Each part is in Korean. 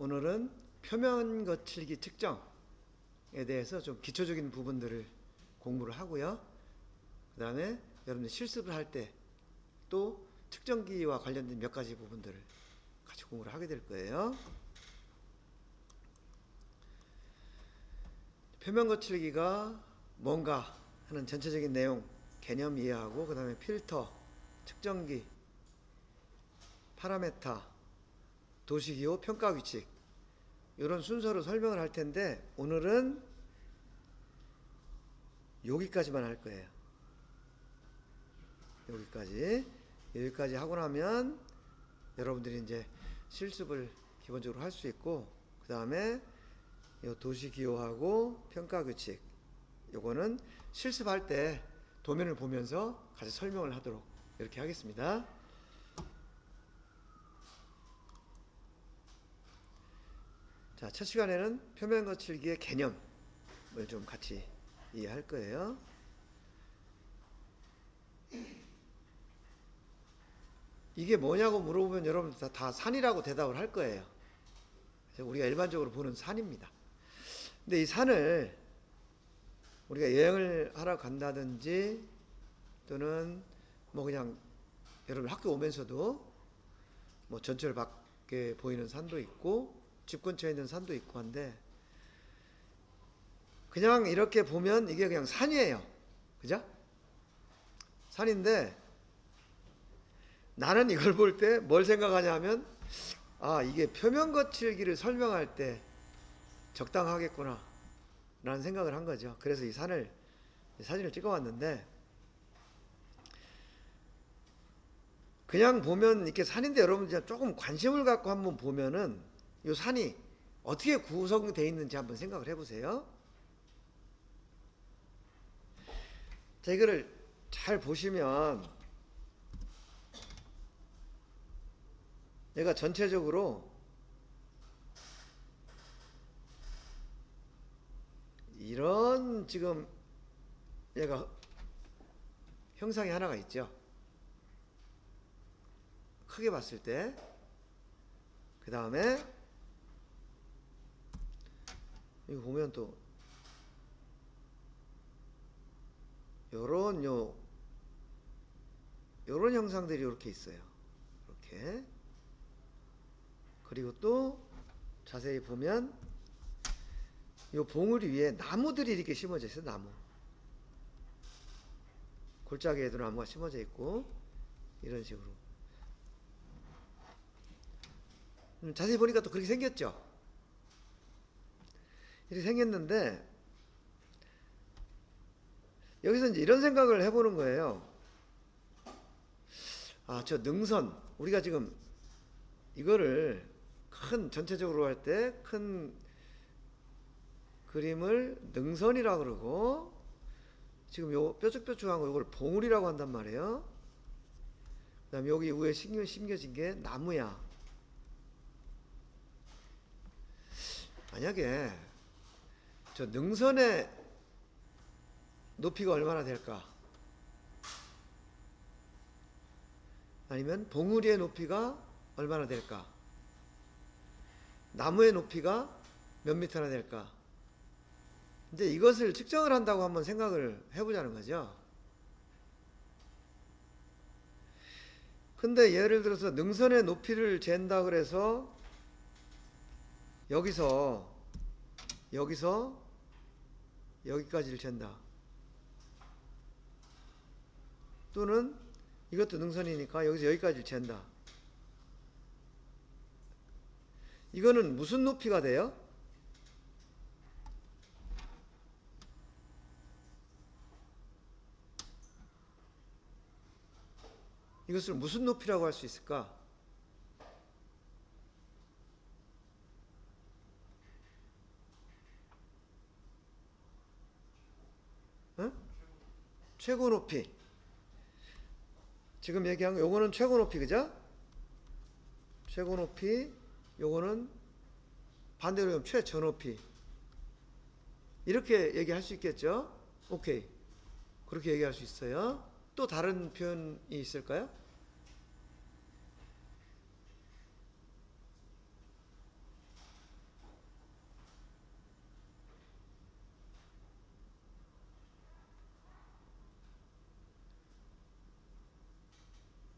오늘은 표면 거칠기 측정에 대해서 좀 기초적인 부분들을 공부를 하고요. 그 다음에 여러분들 실습을 할 때 또 측정기와 관련된 몇 가지 부분들을 같이 공부를 하게 될 거예요. 표면 거칠기가 뭔가 하는 전체적인 내용, 개념 이해하고, 그 다음에 필터, 측정기, 파라메타, 도시기호, 평가규칙, 이런 순서로 설명을 할 텐데, 오늘은 여기까지만 할 거예요. 여기까지 하고 나면 여러분들이 이제 실습을 기본적으로 할 수 있고, 그 다음에 도시기호하고 평가규칙, 요거는 실습할 때 도면을 보면서 같이 설명을 하도록 이렇게 하겠습니다. 자, 첫 시간에는 표면 거칠기의 개념을 좀 같이 이해할 거예요. 이게 뭐냐고 물어보면 여러분들 다 산이라고 대답을 할 거예요. 우리가 일반적으로 보는 산입니다. 근데 이 산을 우리가 여행을 하러 간다든지, 또는 뭐 그냥 여러분 학교 오면서도 뭐 전철 밖에 보이는 산도 있고 집 근처에 있는 산도 있고 한데, 그냥 이렇게 보면 이게 그냥 산이에요. 그죠? 산인데 나는 이걸 볼 때 뭘 생각하냐 하면, 아, 이게 표면 거칠기를 설명할 때 적당하겠구나 라는 생각을 한 거죠. 그래서 이 사진을 찍어 왔는데, 그냥 보면 이렇게 산인데 여러분들 조금 관심을 갖고 한번 보면은 이 산이 어떻게 구성되어 있는지 한번 생각을 해보세요. 자, 이거를 잘 보시면 얘가 전체적으로 이런 지금 얘가 형상이 하나가 있죠. 크게 봤을 때. 그 다음에 이거 보면 또 요런 형상들이 이렇게 있어요. 이렇게. 그리고 또 자세히 보면 요 봉우리 위에 나무들이 이렇게 심어져 있어요. 나무. 골짜기에도 나무가 심어져 있고, 이런 식으로. 자세히 보니까 또 그렇게 생겼죠. 이렇게 생겼는데, 여기서 이제 이런 생각을 해보는 거예요. 아, 저 능선, 우리가 지금 이거를 전체적으로 할 때 큰 그림을 능선이라고 그러고, 지금 요 뾰족뾰족한 거 이걸 봉우리라고 한단 말이에요. 그 다음에 여기 위에 심겨진 게 나무야. 만약에 저 능선의 높이가 얼마나 될까? 아니면 봉우리의 높이가 얼마나 될까? 나무의 높이가 몇 미터나 될까? 이제 이것을 측정을 한다고 한번 생각을 해보자는 거죠. 근데 예를 들어서 능선의 높이를 잰다 그래서 여기서 여기까지를 잰다. 또는 이것도 능선이니까 여기서 여기까지를 잰다. 이거는 무슨 높이가 돼요? 이것을 무슨 높이라고 할 수 있을까? 어? 최고 높이. 지금 얘기한 거 요거는 최고 높이, 그죠? 최고 높이. 요거는 반대로 하면 최저 높이. 이렇게 얘기할 수 있겠죠? 오케이. 그렇게 얘기할 수 있어요. 또 다른 표현이 있을까요?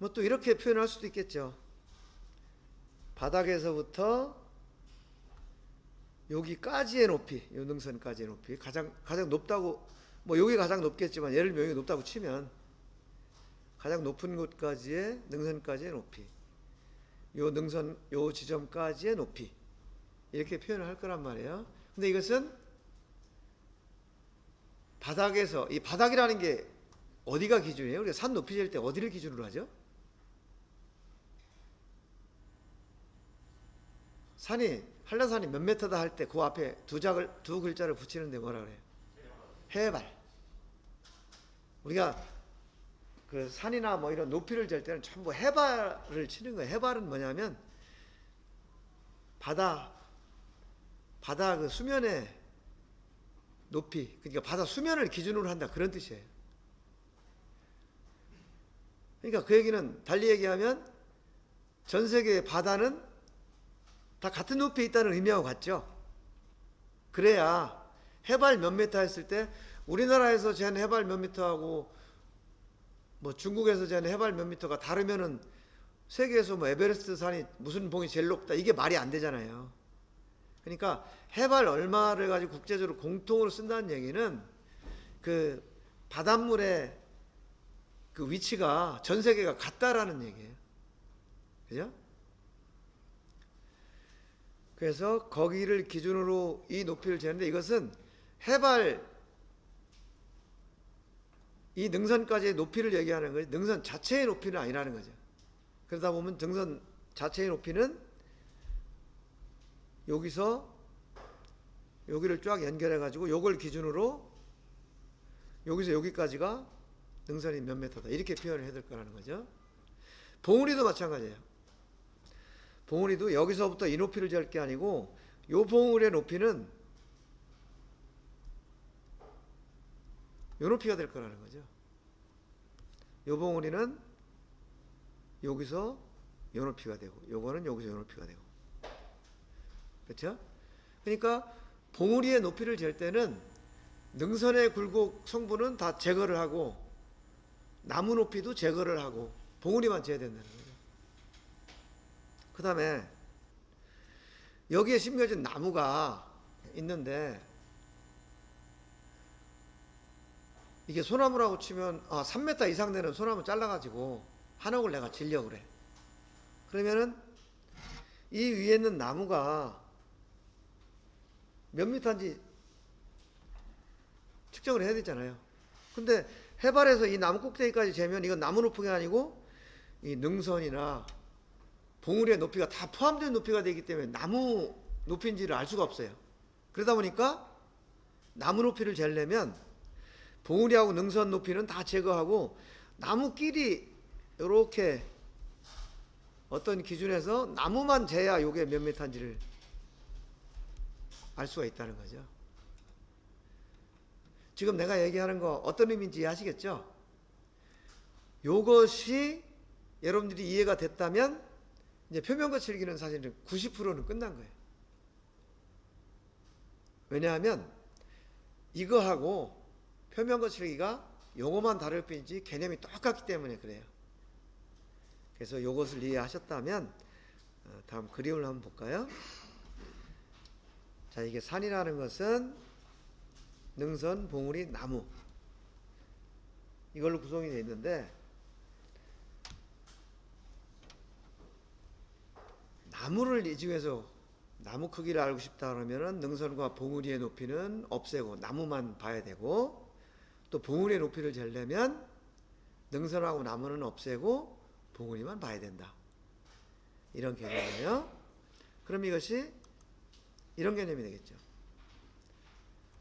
뭐 또 이렇게 표현할 수도 있겠죠. 바닥에서부터 여기까지의 높이, 요 능선까지의 높이, 가장 높다고, 뭐 여기 가장 높겠지만 예를 들면 여기 높다고 치면 가장 높은 곳까지의 능선까지의 높이, 요 능선 요 지점까지의 높이, 이렇게 표현을 할 거란 말이에요. 근데 이것은 바닥에서, 이 바닥이라는 게 어디가 기준이에요? 우리가 산 높이 잴 때 어디를 기준으로 하죠? 산이, 한라산이 몇 메터다 할 때 그 앞에 두 글자를 붙이는데 뭐라 그래요? 해발. 우리가 그 산이나 뭐 이런 높이를 잴 때는 전부 해발을 치는 거예요. 해발은 뭐냐면 바다 그 수면의 높이, 그러니까 바다 수면을 기준으로 한다, 그런 뜻이에요. 그러니까 그 얘기는 달리 얘기하면 전 세계의 바다는 다 같은 높이에 있다는 의미하고 같죠. 그래야 해발 몇 미터 했을 때 우리나라에서 재는 해발 몇 미터하고 뭐 중국에서 재는 해발 몇 미터가 다르면은 세계에서 뭐 에베레스트 산이 무슨 봉이 제일 높다, 이게 말이 안 되잖아요. 그러니까 해발 얼마를 가지고 국제적으로 공통으로 쓴다는 얘기는 그 바닷물의 그 위치가 전 세계가 같다라는 얘기예요. 그죠? 그래서 거기를 기준으로 이 높이를 재는데, 이것은 해발, 이 능선까지의 높이를 얘기하는 거지 능선 자체의 높이는 아니라는 거죠. 그러다 보면 능선 자체의 높이는 여기서 여기를 쫙 연결해 가지고 요걸 기준으로 여기서 여기까지가 능선이 몇 메터다, 이렇게 표현을 해야 될 거라는 거죠. 봉우리도 마찬가지예요. 봉우리도 여기서부터 이 높이를 잴 게 아니고 요 봉우리의 높이는 요 높이가 될 거라는 거죠. 요 봉우리는 여기서 요 높이가 되고 요거는 여기서 요 높이가 되고, 그렇죠? 그러니까 봉우리의 높이를 잴 때는 능선의 굴곡 성분은 다 제거를 하고 나무 높이도 제거를 하고 봉우리만 재야 된다는 거예요. 그 다음에 여기에 심겨진 나무가 있는데, 이게 소나무라고 치면 3m 이상 되는 소나무 잘라가지고 한옥을 내가 지려고 그래. 그러면은 이 위에 있는 나무가 몇 미터인지 측정을 해야 되잖아요. 근데 해발에서 이 나무 꼭대기까지 재면 이건 나무 높이가 아니고 이 능선이나 봉우리의 높이가 다 포함된 높이가 되기 때문에 나무 높이인지를 알 수가 없어요. 그러다 보니까 나무 높이를 재려면 봉우리하고 능선 높이는 다 제거하고 나무끼리 이렇게 어떤 기준에서 나무만 재야 이게 몇 미터인지를 알 수가 있다는 거죠. 지금 내가 얘기하는 거 어떤 의미인지 이해하시겠죠? 요것이 여러분들이 이해가 됐다면 이제 표면 거칠기는 사실은 90%는 끝난 거예요. 왜냐하면 이거하고 표면 거칠기가 용어만 다를 뿐이지 개념이 똑같기 때문에 그래요. 그래서 이것을 이해하셨다면 다음 그림을 한번 볼까요? 자, 이게 산이라는 것은 능선, 봉우리, 나무, 이걸로 구성이 되어 있는데, 나무를 이 중에서 나무 크기를 알고 싶다 그러면은 능선과 봉우리의 높이는 없애고 나무만 봐야 되고, 또 봉우리의 높이를 재려면 능선하고 나무는 없애고 봉우리만 봐야 된다, 이런 개념이에요. 그럼 이것이 이런 개념이 되겠죠.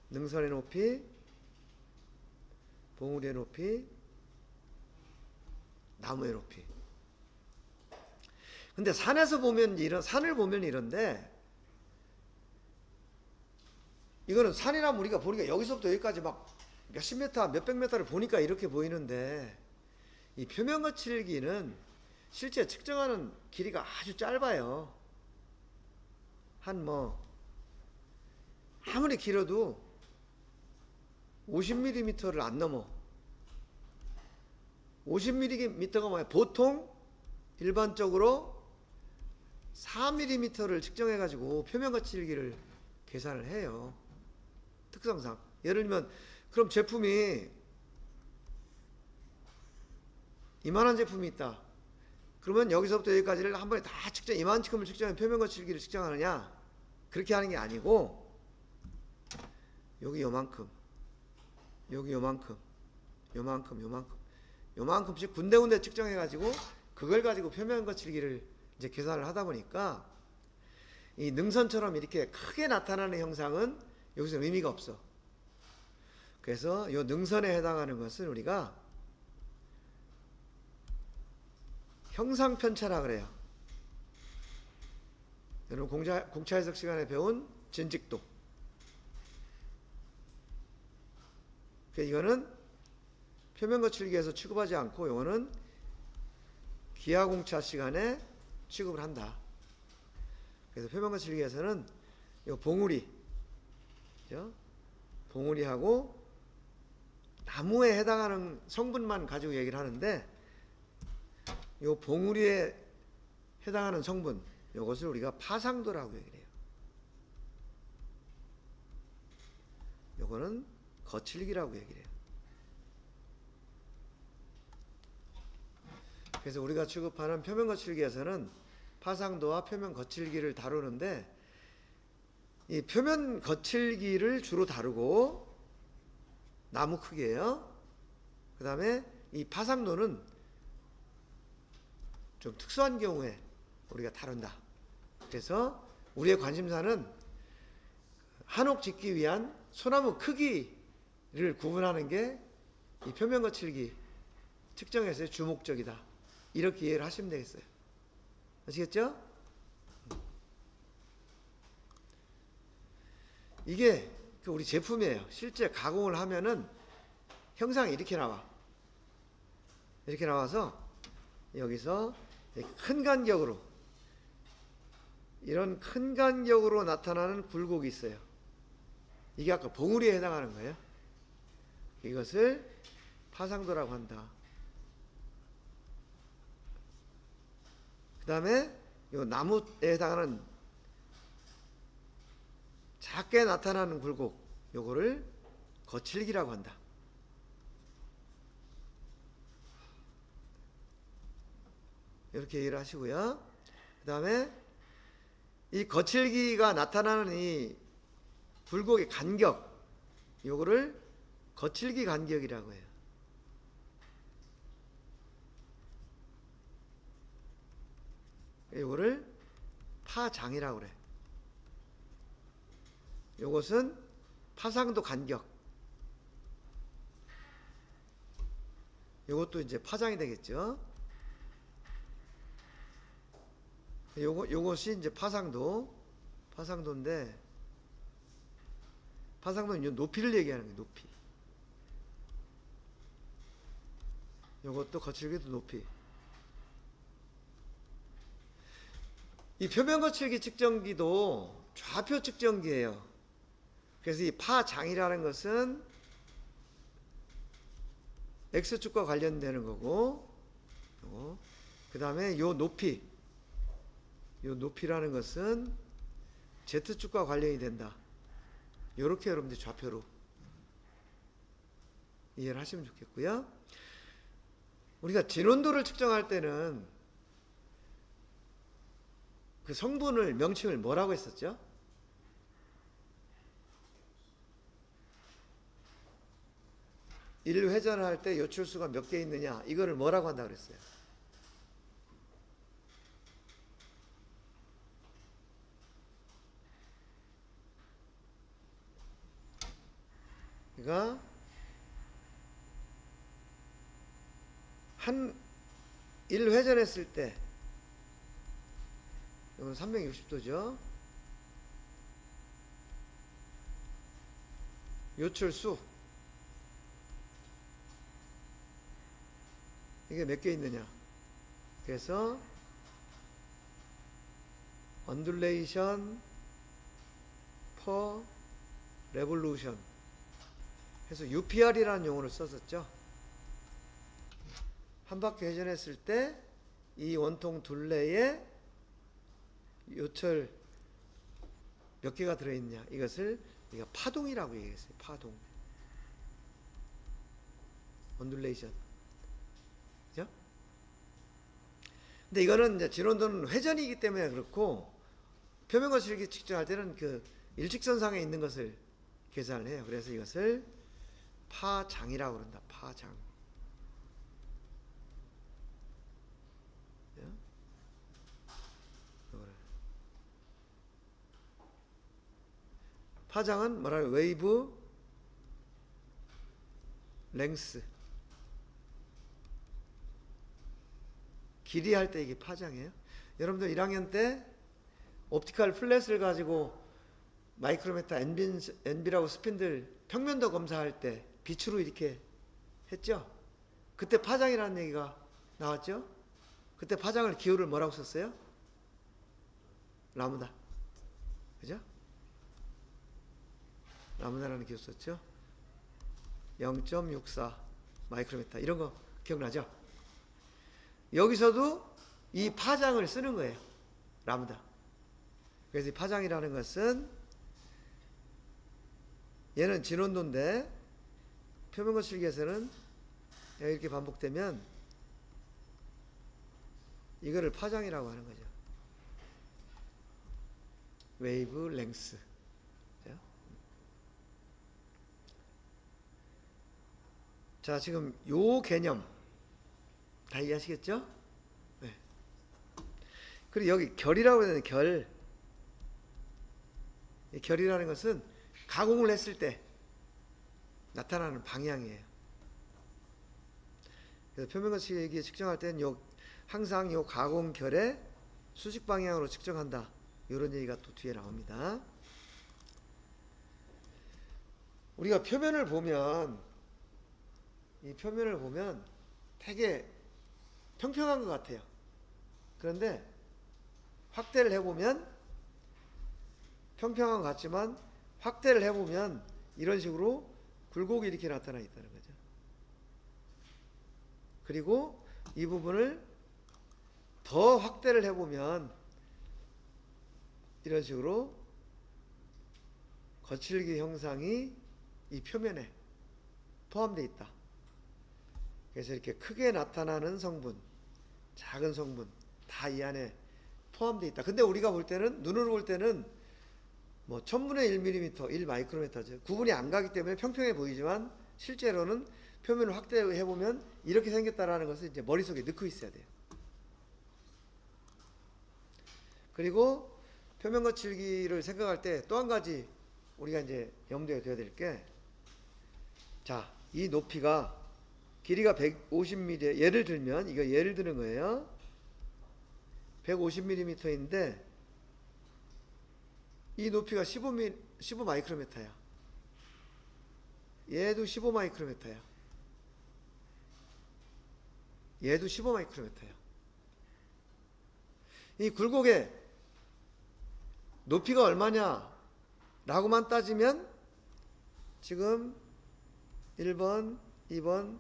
능선의 높이, 봉우리의 높이, 나무의 높이. 근데 산에서 보면 산을 보면 이런데, 이거는 산이라면 우리가 보니까 여기서부터 여기까지 막 몇십 미터, 몇백 미터를 보니까 이렇게 보이는데, 이 표면 거칠기는 실제 측정하는 길이가 아주 짧아요. 한 아무리 길어도 50mm를 안 넘어. 50mm가 뭐야? 보통 일반적으로 4mm를 측정해 가지고 표면 거칠기를 계산을 해요. 특성상. 예를 들면 그럼 제품이 이만한 제품이 있다. 그러면 여기서부터 여기까지를 한 번에 다 이만큼을 측정해 표면 거칠기를 측정하느냐? 그렇게 하는 게 아니고 여기 요만큼, 여기 요만큼, 요만큼씩 군데군데 측정해 가지고 그걸 가지고 표면 거칠기를 이제 계산을 하다 보니까 이 능선처럼 이렇게 크게 나타나는 형상은 여기서 의미가 없어. 그래서 이 능선에 해당하는 것은 우리가 형상편차라 그래요. 여러분 공차 해석 시간에 배운 진직도. 그러니까 이거는 표면 거칠기에서 취급하지 않고 이거는 기하공차 시간에 취급을 한다. 그래서 표면 거칠기에서는 이 봉우리, 그죠? 봉우리하고 나무에 해당하는 성분만 가지고 얘기를 하는데 이 봉우리에 해당하는 성분, 이것을 우리가 파상도라고 얘기를 해요. 이거는 거칠기라고 얘기를 해요. 그래서 우리가 취급하는 표면 거칠기에서는 파상도와 표면 거칠기를 다루는데 이 표면 거칠기를 주로 다루고 나무 크기예요. 그 다음에 이 파상도는 좀 특수한 경우에 우리가 다룬다. 그래서 우리의 관심사는 한옥 짓기 위한 소나무 크기를 구분하는 게 이 표면 거칠기 측정에서의 주목적이다. 이렇게 이해를 하시면 되겠어요. 아시겠죠? 이게 우리 제품이에요. 실제 가공을 하면은 형상이 이렇게 나와. 이렇게 나와서 여기서 큰 간격으로, 이런 큰 간격으로 나타나는 굴곡이 있어요. 이게 아까 봉우리에 해당하는 거예요. 이것을 파상도라고 한다. 그 다음에 이 나무에 해당하는 작게 나타나는 굴곡, 요거를 거칠기라고 한다. 이렇게 이해를 하시고요. 그 다음에 이 거칠기가 나타나는 이 굴곡의 간격, 요거를 거칠기 간격이라고 해요. 요거를 파장이라고 그래. 요것은 파상도 간격. 요것도 이제 파장이 되겠죠. 요것이 이제 파상도인데, 파상도는 높이를 얘기하는 거예요, 높이. 요것도 거칠기도 높이. 이 표면 거칠기 측정기도 좌표 측정기예요. 그래서 이 파장이라는 것은 X축과 관련되는 거고, 그 다음에 요 높이라는 것은 Z축과 관련이 된다. 요렇게 여러분들 좌표로 이해를 하시면 좋겠고요. 우리가 진온도를 측정할 때는 그 성분을, 명칭을 뭐라고 했었죠? 일회전을 할 때 요출수가 몇 개 있느냐, 이거를 뭐라고 한다 그랬어요? 그러니까 한 1회전 했을 때, 이건 360도죠. 요출수, 이게 몇 개 있느냐. 그래서 언듈레이션 퍼 레볼루션 해서 UPR이라는 용어를 썼었죠. 한 바퀴 회전했을 때 이 원통 둘레에 요철 몇 개가 들어있냐, 이것을 우리가 파동이라고 얘기했어요. 파동, 언듈레이션. 그죠? 근데 이거는 이제 진원도는 회전이기 때문에 그렇고, 표면거칠기 측정할 때는 그 일직선상에 있는 것을 계산을 해요. 그래서 이것을 파장이라고 그런다. 파장. 파장은 뭐라고? 웨이브 랭스. 길이 할 때 이게 파장이에요. 여러분들 1학년 때 옵티컬 플랫을 가지고 마이크로미터 NB라고 스핀들 평면도 검사할 때 빛으로 이렇게 했죠? 그때 파장이라는 얘기가 나왔죠? 그때 파장을 기호를 뭐라고 썼어요? 라무다. 그죠? 라무다라는 기호 썼죠? 0.64 마이크로미터. 이런 거 기억나죠? 여기서도 이 파장을 쓰는 거예요. 라무다. 그래서 이 파장이라는 것은, 얘는 진원도인데 표면거칠기에서는 이렇게 반복되면 이거를 파장이라고 하는 거죠. 웨이브 랭스. 자, 지금 요 개념 다 이해하시겠죠? 네. 그리고 여기 결이라고 해야 되는 결. 이 결이라는 것은 가공을 했을 때 나타나는 방향이에요. 그래서 표면거칠기 측정할 때는 항상 요 가공결의 수직 방향으로 측정한다. 이런 얘기가 또 뒤에 나옵니다. 우리가 표면을 보면, 이 표면을 보면 되게 평평한 것 같아요. 그런데 확대를 해보면 평평한 것 같지만, 확대를 해보면 이런 식으로 굴곡이 이렇게 나타나 있다는 거죠. 그리고 이 부분을 더 확대를 해보면 이런 식으로 거칠기 형상이 이 표면에 포함되어 있다. 그래서 이렇게 크게 나타나는 성분, 작은 성분 다 이 안에 포함되어 있다. 근데 우리가 볼 때는, 눈으로 볼 때는 뭐 1000분의 1mm, 1 마이크로미터죠. 구분이 안 가기 때문에 평평해 보이지만, 실제로는 표면을 확대해 보면 이렇게 생겼다라는 것을 이제 머릿속에 넣고 있어야 돼요. 그리고 표면거칠기를 생각할 때 또 한 가지 우리가 이제 염두에 둬야 될 게, 자, 이 높이가, 길이가 150mm, 예를 들면, 이거 예를 드는 거예요. 150mm인데 이 높이가 15 마이크로미터야. 얘도 15 마이크로미터야. 얘도 15 마이크로미터야. 이 굴곡의 높이가 얼마냐 라고만 따지면 지금 1번, 2번,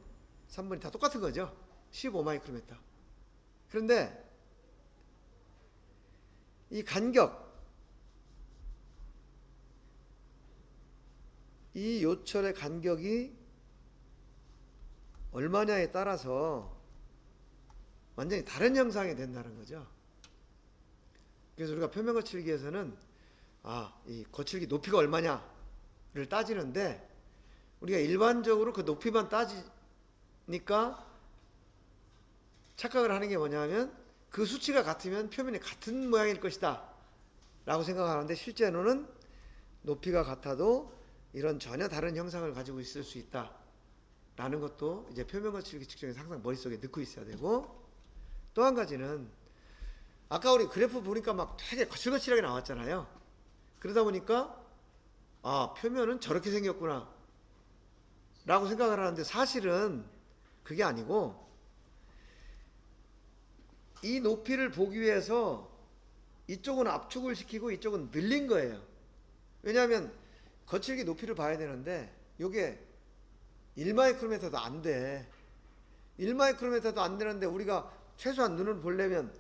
3번이 다 똑같은 거죠. 15 마이크로미터. 그런데 이 간격, 이 요철의 간격이 얼마냐에 따라서 완전히 다른 형상이 된다는 거죠. 그래서 우리가 표면거칠기에서는 이 거칠기 높이가 얼마냐를 따지는데, 우리가 일반적으로 그 높이만 따지니까 착각을 하는 게 뭐냐면, 그 수치가 같으면 표면이 같은 모양일 것이다 라고 생각하는데, 실제로는 높이가 같아도 이런 전혀 다른 형상을 가지고 있을 수 있다 라는 것도 이제 표면거칠기 측정에서 항상 머릿속에 넣고 있어야 되고, 또 한 가지는 아까 우리 그래프 보니까 막 되게 거칠거칠하게 나왔잖아요. 그러다 보니까 표면은 저렇게 생겼구나 라고 생각을 하는데, 사실은 그게 아니고, 이 높이를 보기 위해서 이쪽은 압축을 시키고 이쪽은 늘린 거예요. 왜냐하면 거칠기 높이를 봐야 되는데 요게 1마이크로미터도 안 돼. 1마이크로미터도 안 되는데 우리가 최소한 눈을 보려면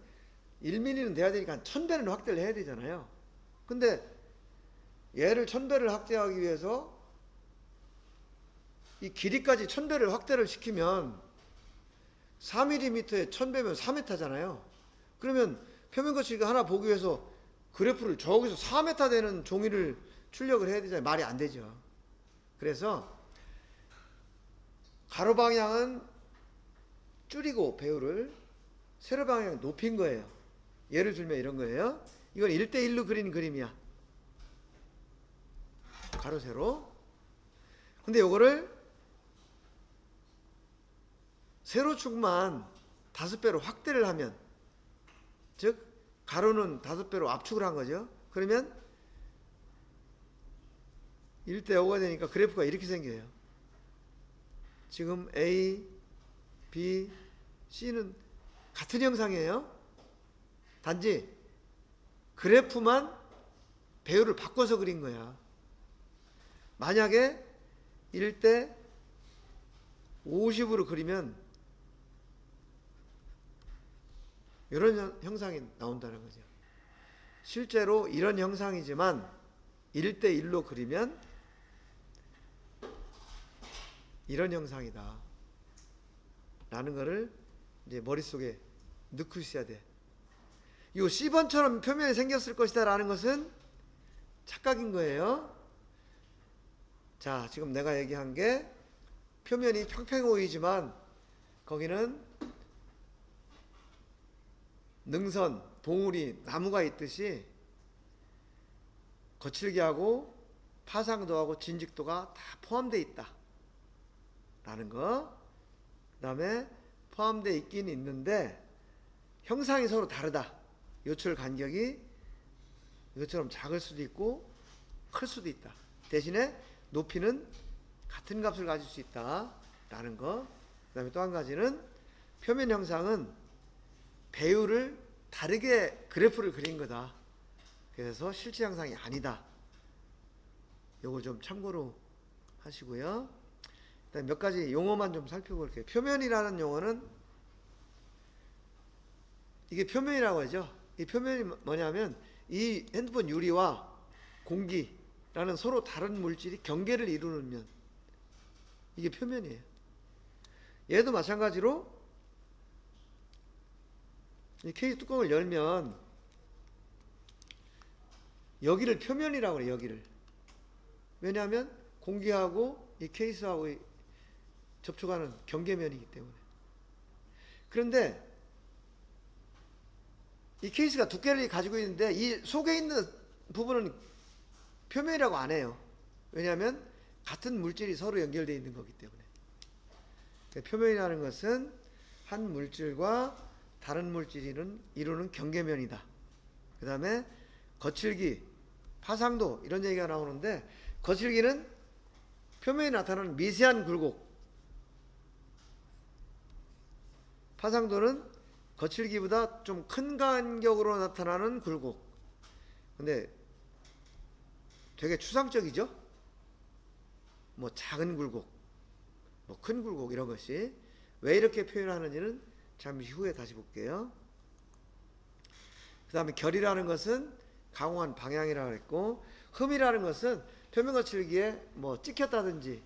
1mm는 돼야 되니까 1000배는 확대를 해야 되잖아요. 근데 얘를 1000배를 확대하기 위해서 이 길이까지 1000배를 확대를 시키면 4mm에 1000배면 4m잖아요. 그러면 표면 거칠기 하나 보기 위해서 그래프를 저기서 4m 되는 종이를 출력을 해야 되잖아요. 말이 안 되죠. 그래서 가로 방향은 줄이고 배우를, 세로 방향은 높인 거예요. 예를 들면 이런 거예요. 이건 1대1로 그린 그림이야. 가로 세로. 근데 요거를 세로축만 5배로 확대를 하면, 즉 가로는 5배로 압축을 한 거죠. 그러면 1대5가 되니까 그래프가 이렇게 생겨요. 지금 A, B, C는 같은 형상이에요. 단지 그래프만 배우를 바꿔서 그린 거야. 만약에 1대 50으로 그리면 이런 형상이 나온다는 거죠. 실제로 이런 형상이지만 1대1로 그리면 이런 형상이다 라는 거를 이제 머릿속에 넣고 있어야 돼. 이 C번처럼 표면이 생겼을 것이다 라는 것은 착각인 거예요. 자, 지금 내가 얘기한 게 표면이 평평해 보이지만 거기는 능선, 봉우리, 나무가 있듯이 거칠기하고 파상도하고 진직도가 다 포함되어 있다 라는 거. 그 다음에 포함되어 있긴 있는데 형상이 서로 다르다. 요철 간격이 이것처럼 작을 수도 있고 클 수도 있다. 대신에 높이는 같은 값을 가질 수 있다 라는 거. 그 다음에 또 한 가지는 표면 형상은 배우를 다르게 그래프를 그린 거다. 그래서 실제 형상이 아니다. 요걸 좀 참고로 하시고요. 일단 몇 가지 용어만 좀 살펴볼게요. 표면이라는 용어는 이게 표면이라고 하죠. 이 표면이 뭐냐면 이 핸드폰 유리와 공기라는 서로 다른 물질이 경계를 이루는 면, 이게 표면이에요. 얘도 마찬가지로 이 케이스 뚜껑을 열면 여기를 표면이라고 해요. 여기를. 왜냐하면 공기하고 이 케이스하고 접촉하는 경계면이기 때문에. 그런데 이 케이스가 두께를 가지고 있는데 이 속에 있는 부분은 표면이라고 안 해요. 왜냐하면 같은 물질이 서로 연결되어 있는 거기 때문에. 표면이라는 것은 한 물질과 다른 물질이 이루는 경계면이다. 그 다음에 거칠기, 파상도 이런 얘기가 나오는데, 거칠기는 표면에 나타나는 미세한 굴곡, 파상도는 거칠기보다 좀 큰 간격으로 나타나는 굴곡. 근데 되게 추상적이죠? 뭐 작은 굴곡, 뭐 큰 굴곡, 이런 것이 왜 이렇게 표현하는지는 잠시 후에 다시 볼게요. 그 다음에 결이라는 것은 강화한 방향이라고 했고, 흠이라는 것은 표면 거칠기에 뭐 찍혔다든지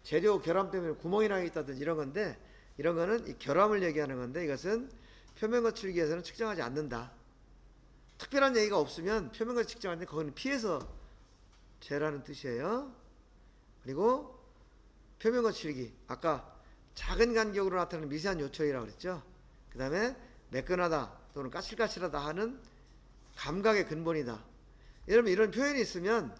재료 결함 때문에 구멍이 나 있다든지 이런 건데, 이런 거는 이 결함을 얘기하는 건데, 이것은 표면 거칠기에서는 측정하지 않는다. 특별한 얘기가 없으면 표면 거칠기 측정하는데 그거는 피해서 재라는 뜻이에요. 그리고 표면 거칠기, 아까 작은 간격으로 나타나는 미세한 요철이라고 그랬죠. 그 다음에 매끈하다 또는 까칠까칠하다 하는 감각의 근본이다. 여러분 이런 표현이 있으면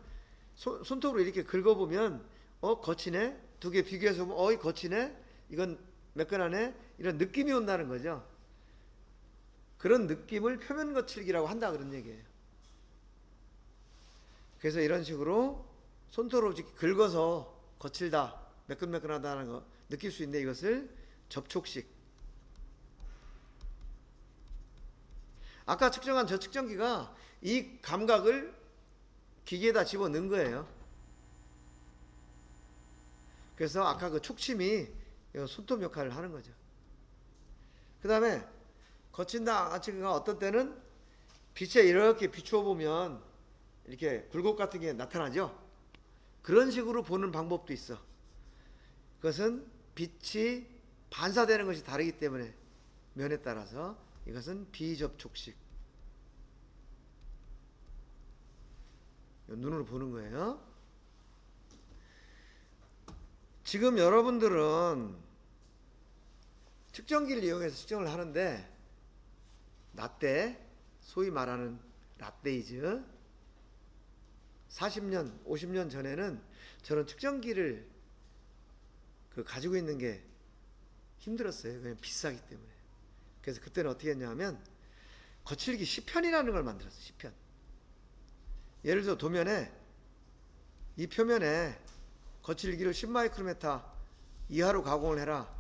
손톱으로 이렇게 긁어보면 거치네, 두 개 비교해서 보면 거치네, 이건 매끈하네, 이런 느낌이 온다는 거죠. 그런 느낌을 표면 거칠기라고 한다, 그런 얘기예요. 그래서 이런 식으로 손톱으로 긁어서 거칠다, 매끈매끈하다는 거 느낄 수 있는데, 이것을 접촉식. 아까 측정한 저 측정기가 이 감각을 기계에다 집어넣은 거예요. 그래서 아까 그 촉침이 이거 손톱 역할을 하는 거죠. 그 다음에 거친다 아치가 어떤 때는 빛에 이렇게 비추어 보면 이렇게 굴곡 같은 게 나타나죠. 그런 식으로 보는 방법도 있어. 그것은 빛이 반사되는 것이 다르기 때문에 면에 따라서 이것은 비접촉식. 눈으로 보는 거예요. 지금 여러분들은 측정기를 이용해서 측정을 하는데 라떼, 소위 말하는 라떼이즈 40년, 50년 전에는 저런 측정기를 가지고 있는 게 힘들었어요. 왜냐면 비싸기 때문에. 그래서 그때는 어떻게 했냐면 거칠기 10편이라는 걸 만들었어요. 10편. 예를 들어 도면에 이 표면에 거칠기를 10마이크로메타 이하로 가공을 해라.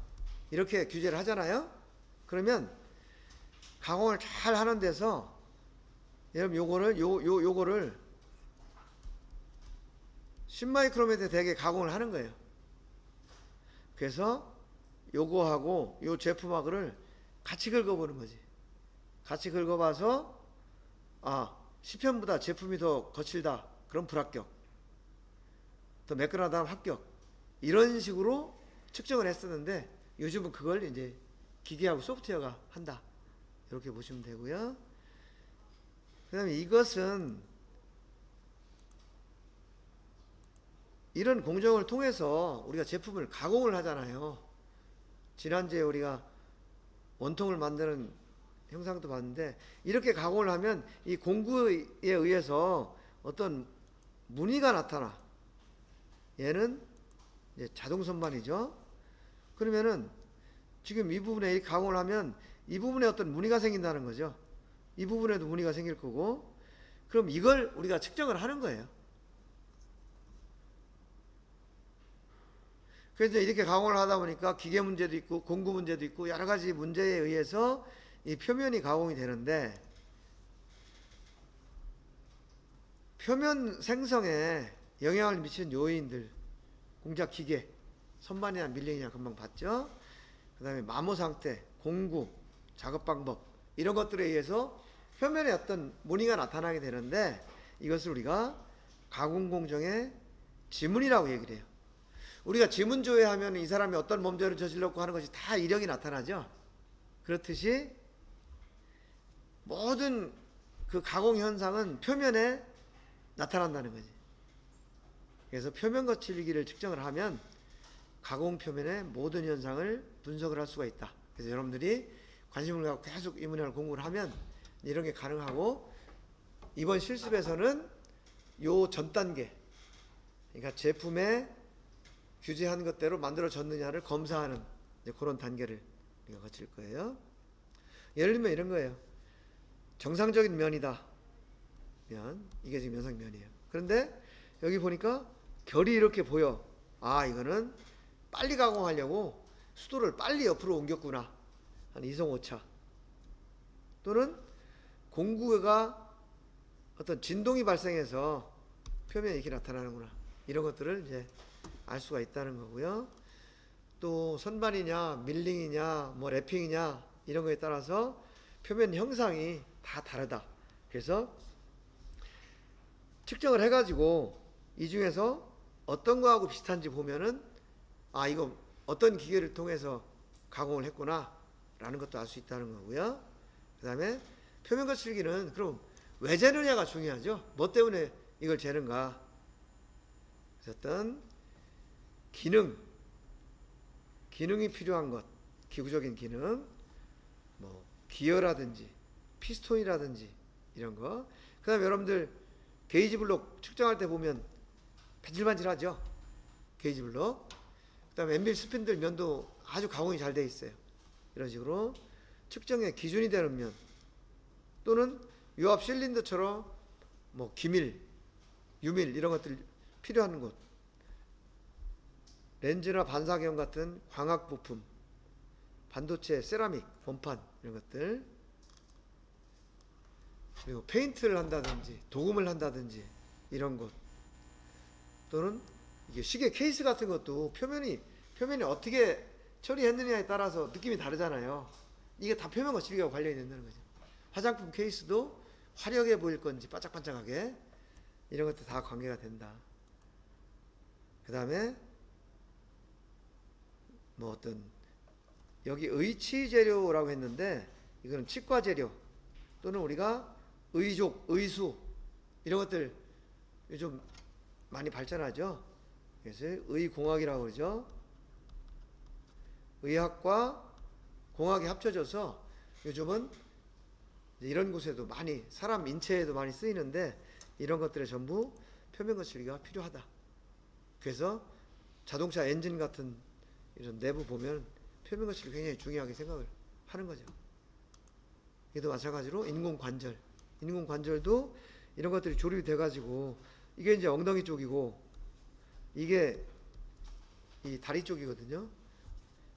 이렇게 규제를 하잖아요. 그러면 가공을 잘 하는 데서 여러분 요거를 10마이크로메타 되게 가공을 하는 거예요. 그래서 요거하고 요 제품하고를 같이 긁어보는 거지. 같이 긁어봐서 10편보다 제품이 더 거칠다. 그럼 불합격. 더 매끈하다 합격. 이런 식으로 측정을 했었는데 요즘은 그걸 이제 기계하고 소프트웨어가 한다. 이렇게 보시면 되고요. 그 다음에 이것은 이런 공정을 통해서 우리가 제품을 가공을 하잖아요. 지난주에 우리가 원통을 만드는 형상도 봤는데 이렇게 가공을 하면 이 공구에 의해서 어떤 무늬가 나타나. 얘는 이제 자동 선반이죠. 그러면은 지금 이 부분에 이렇게 가공을 하면 이 부분에 어떤 무늬가 생긴다는 거죠. 이 부분에도 무늬가 생길 거고, 그럼 이걸 우리가 측정을 하는 거예요. 그래서 이렇게 가공을 하다 보니까 기계 문제도 있고 공구 문제도 있고 여러 가지 문제에 의해서 이 표면이 가공이 되는데, 표면 생성에 영향을 미치는 요인들, 공작 기계, 선반이나 밀링이나 금방 봤죠. 그 다음에 마모 상태, 공구, 작업 방법, 이런 것들에 의해서 표면에 어떤 무늬가 나타나게 되는데, 이것을 우리가 가공 공정의 지문이라고 얘기를 해요. 우리가 지문 조회하면 이 사람이 어떤 범죄를 저질렀고 하는 것이 다 이력이 나타나죠. 그렇듯이 모든 그 가공 현상은 표면에 나타난다는 거지. 그래서 표면 거칠기를 측정을 하면 가공 표면의 모든 현상을 분석을 할 수가 있다. 그래서 여러분들이 관심을 갖고 계속 이 문양을 공부를 하면 이런 게 가능하고, 이번 실습에서는 요 전 단계, 그러니까 제품에 규제한 것대로 만들어졌느냐를 검사하는 그런 단계를 우리가 거칠 거예요. 예를 들면 이런 거예요. 정상적인 면이다. 면, 이게 지금 연상면이에요. 그런데 여기 보니까 결이 이렇게 보여. 이거는 빨리 가공하려고 수도를 빨리 옆으로 옮겼구나. 한 2성 5차. 또는 공구가 어떤 진동이 발생해서 표면에 이렇게 나타나는구나. 이런 것들을 이제 알 수가 있다는 거고요. 또 선반이냐 밀링이냐 뭐 랩핑이냐 이런 거에 따라서 표면 형상이 다 다르다. 그래서 측정을 해가지고 이 중에서 어떤 거하고 비슷한지 보면은 이거 어떤 기계를 통해서 가공을 했구나 라는 것도 알 수 있다는 거고요. 그 다음에 표면 거칠기는 그럼 왜 재느냐가 중요하죠. 뭐 때문에 이걸 재는가. 그래서 어떤 기능이 필요한 것, 기구적인 기능, 뭐 기어라든지 피스톤이라든지 이런 거. 그 다음에 여러분들 게이지 블록 측정할 때 보면 반질반질하죠. 게이지 블록. 그 다음에 엔빌 스핀들 면도 아주 가공이 잘 돼 있어요. 이런 식으로 측정의 기준이 되는 면, 또는 유압 실린더처럼 뭐 기밀, 유밀 이런 것들 필요한 곳, 렌즈나 반사경 같은 광학 부품, 반도체, 세라믹, 원판 이런 것들, 그리고 페인트를 한다든지 도금을 한다든지 이런 곳, 또는 이게 시계 케이스 같은 것도 표면이 어떻게 처리했느냐에 따라서 느낌이 다르잖아요. 이게 다 표면 거칠기와 관련이 된다는 거죠. 화장품 케이스도 화려해 보일 건지 반짝반짝하게 이런 것도 다 관계가 된다. 그 다음에 뭐 어떤 여기 의치 재료라고 했는데 이거는 치과 재료 또는 우리가 의족, 의수 이런 것들 요즘 많이 발전하죠. 그래서 의공학이라고 그러죠. 의학과 공학이 합쳐져서 요즘은 이런 곳에도 많이 사람 인체에도 많이 쓰이는데 이런 것들에 전부 표면 거칠기가 필요하다. 그래서 자동차 엔진 같은 이런 내부 보면 표면 거칠기 굉장히 중요하게 생각을 하는 거죠. 이도 마찬가지로 인공관절도 이런 것들이 조립이 돼가지고 이게 이제 엉덩이 쪽이고 이게 이 다리 쪽이거든요.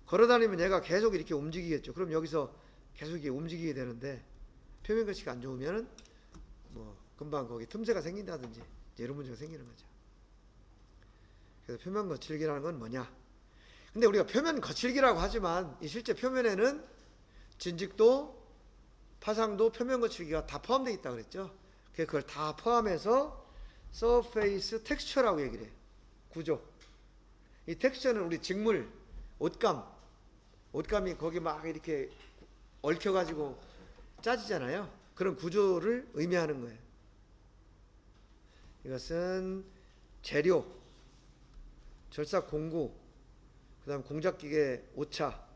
걸어다니면 얘가 계속 이렇게 움직이겠죠. 그럼 여기서 계속 이게 움직이게 되는데 표면 거칠기가 안 좋으면은 뭐 금방 거기 틈새가 생긴다든지 이런 문제가 생기는 거죠. 그래서 표면 거칠기라는 건 뭐냐? 근데 우리가 표면 거칠기라고 하지만 이 실제 표면에는 진직도, 파상도, 표면 거칠기가 다 포함되어 있다 그랬죠. 그걸 다 포함해서 surface texture라고 얘기를 해요. 구조. 이 텍스처는 우리 직물, 옷감이 거기 막 이렇게 얽혀가지고 짜지잖아요. 그런 구조를 의미하는 거예요. 이것은 재료, 절삭 공구, 그 다음 공작기계 오차,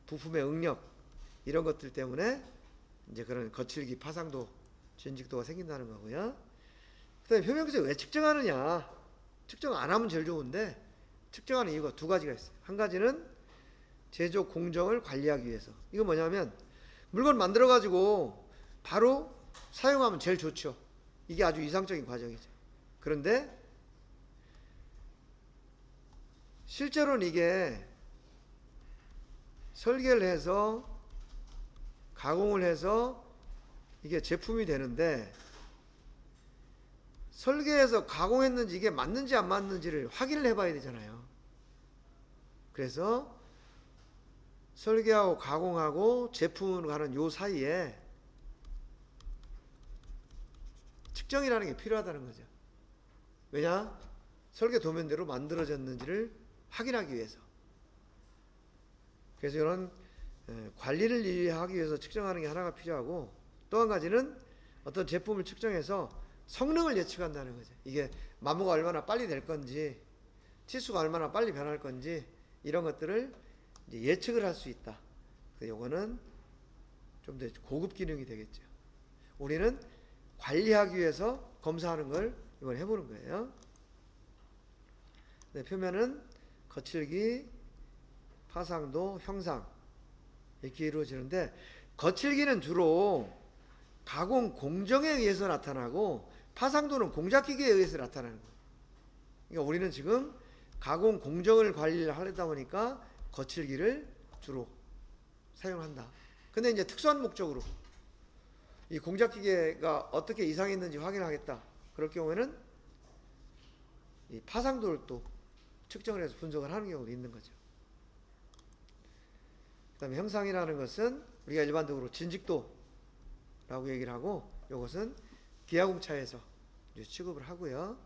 부품의 응력 이런 것들 때문에 이제 그런 거칠기, 파상도, 진직도가 생긴다는 거고요. 그 다음에 표면기술 왜 측정하느냐? 측정 안 하면 제일 좋은데 측정하는 이유가 두 가지가 있어요. 한 가지는 제조 공정을 관리하기 위해서. 이건 뭐냐면 물건 만들어 가지고 바로 사용하면 제일 좋죠. 이게 아주 이상적인 과정이죠. 그런데 실제로는 이게 설계를 해서 가공을 해서 이게 제품이 되는데 설계해서 가공했는지 이게 맞는지 안 맞는지를 확인을 해봐야 되잖아요. 그래서 설계하고 가공하고 제품으로 가는 요 사이에 측정이라는 게 필요하다는 거죠. 왜냐? 설계 도면대로 만들어졌는지를 확인하기 위해서. 그래서 이런 관리를 이해하기 위해서 측정하는 게 하나가 필요하고 또 한 가지는 어떤 제품을 측정해서 성능을 예측한다는 거죠. 이게 마모가 얼마나 빨리 될 건지 치수가 얼마나 빨리 변할 건지 이런 것들을 이제 예측을 할 수 있다. 요거는 좀 더 고급 기능이 되겠죠. 우리는 관리하기 위해서 검사하는 걸 이걸 해보는 거예요. 네, 표면은 거칠기, 파상도, 형상 이렇게 이루어지는데 거칠기는 주로 가공 공정에 의해서 나타나고 파상도는 공작기계에 의해서 나타나는 거예요. 그러니까 우리는 지금 가공 공정을 관리를 하려다 보니까 거칠기를 주로 사용한다. 근데 이제 특수한 목적으로 이 공작기계가 어떻게 이상했는지 확인하겠다. 그럴 경우에는 이 파상도를 또 측정을 해서 분석을 하는 경우도 있는 거죠. 그 다음에 형상이라는 것은 우리가 일반적으로 진직도라고 얘기를 하고 이것은 기하공차에서 취급을 하고요.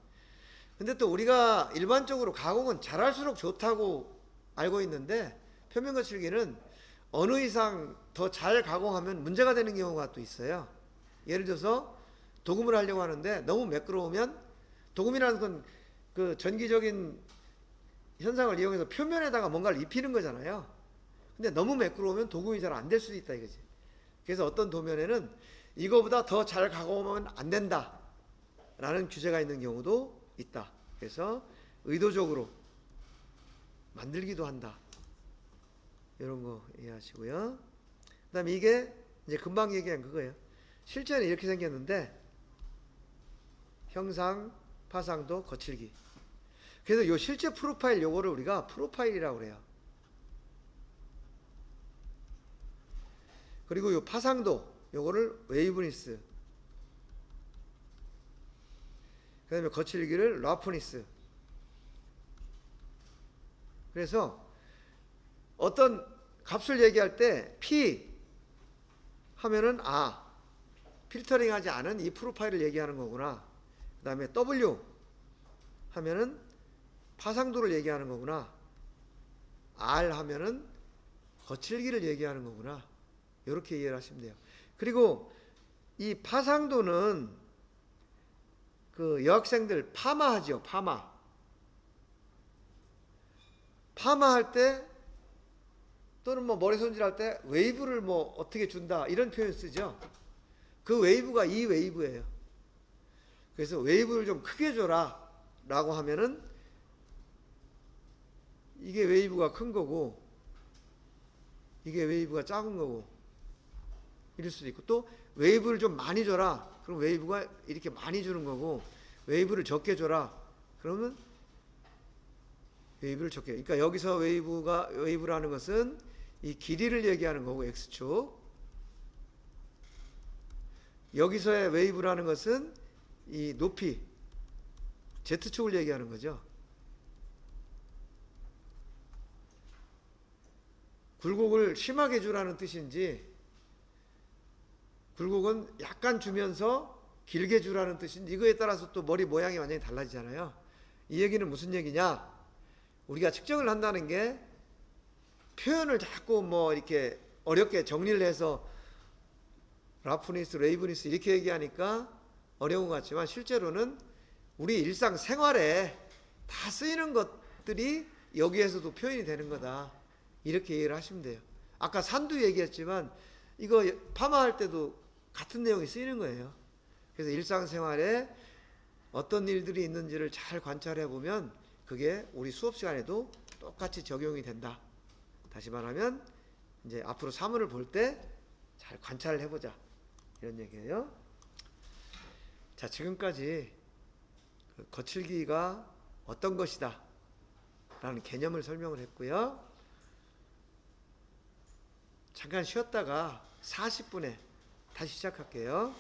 근데 또 우리가 일반적으로 가공은 잘할수록 좋다고 알고 있는데 표면 거칠기는 어느 이상 더 잘 가공하면 문제가 되는 경우가 또 있어요. 예를 들어서 도금을 하려고 하는데 너무 매끄러우면 도금이라는 건 그 전기적인 현상을 이용해서 표면에다가 뭔가를 입히는 거잖아요. 근데 너무 매끄러우면 도금이 잘 안 될 수도 있다 이거지. 그래서 어떤 도면에는 이거보다 더 잘 가공하면 안 된다 라는 규제가 있는 경우도 있다. 그래서 의도적으로 만들기도 한다. 이런 거 이해하시고요. 그 다음에 이게 이제 금방 얘기한 그거예요. 실제는 이렇게 생겼는데 형상, 파상도, 거칠기. 그래서 요 실제 프로파일 요거를 우리가 프로파일이라고 그래요. 그리고 요 파상도 요거를 웨이브니스. 그 다음에 거칠기를 라프니스. 그래서 어떤 값을 얘기할 때 P 하면은 필터링하지 않은 이 프로파일을 얘기하는 거구나. 그 다음에 W 하면은 파상도를 얘기하는 거구나. R 하면은 거칠기를 얘기하는 거구나. 이렇게 이해를 하시면 돼요. 그리고 이 파상도는 그 여학생들 파마하죠. 파마할 때 또는 뭐 머리 손질할 때 웨이브를 뭐 어떻게 준다 이런 표현 쓰죠. 그 웨이브가 이 웨이브예요. 그래서 웨이브를 좀 크게 줘라 라고 하면은 이게 웨이브가 큰 거고 이게 웨이브가 작은 거고 이럴 수도 있고, 또 웨이브를 좀 많이 줘라 그럼 웨이브가 이렇게 많이 주는 거고, 웨이브를 적게 줘라 그러면 웨이브를 적게. 그러니까 여기서 웨이브라는 것은 이 길이를 얘기하는 거고 X축, 여기서의 웨이브라는 것은 이 높이 Z축을 얘기하는 거죠. 굴곡을 심하게 주라는 뜻인지, 굴곡은 약간 주면서 길게 주라는 뜻인지, 이거에 따라서 또 머리 모양이 완전히 달라지잖아요. 이 얘기는 무슨 얘기냐? 우리가 측정을 한다는 게 표현을 자꾸 뭐 이렇게 어렵게 정리를 해서 라프니스, 레이브니스 이렇게 얘기하니까 어려운 것 같지만, 실제로는 우리 일상생활에 다 쓰이는 것들이 여기에서도 표현이 되는 거다. 이렇게 이해를 하시면 돼요. 아까 산도 얘기했지만 이거 파마할 때도 같은 내용이 쓰이는 거예요. 그래서 일상생활에 어떤 일들이 있는지를 잘 관찰해 보면 그게 우리 수업 시간에도 똑같이 적용이 된다. 다시 말하면 이제 앞으로 사물을 볼 때 잘 관찰을 해보자, 이런 얘기예요. 자, 지금까지 그 거칠기가 어떤 것이다 라는 개념을 설명을 했고요. 잠깐 쉬었다가 40분에 다시 시작할게요.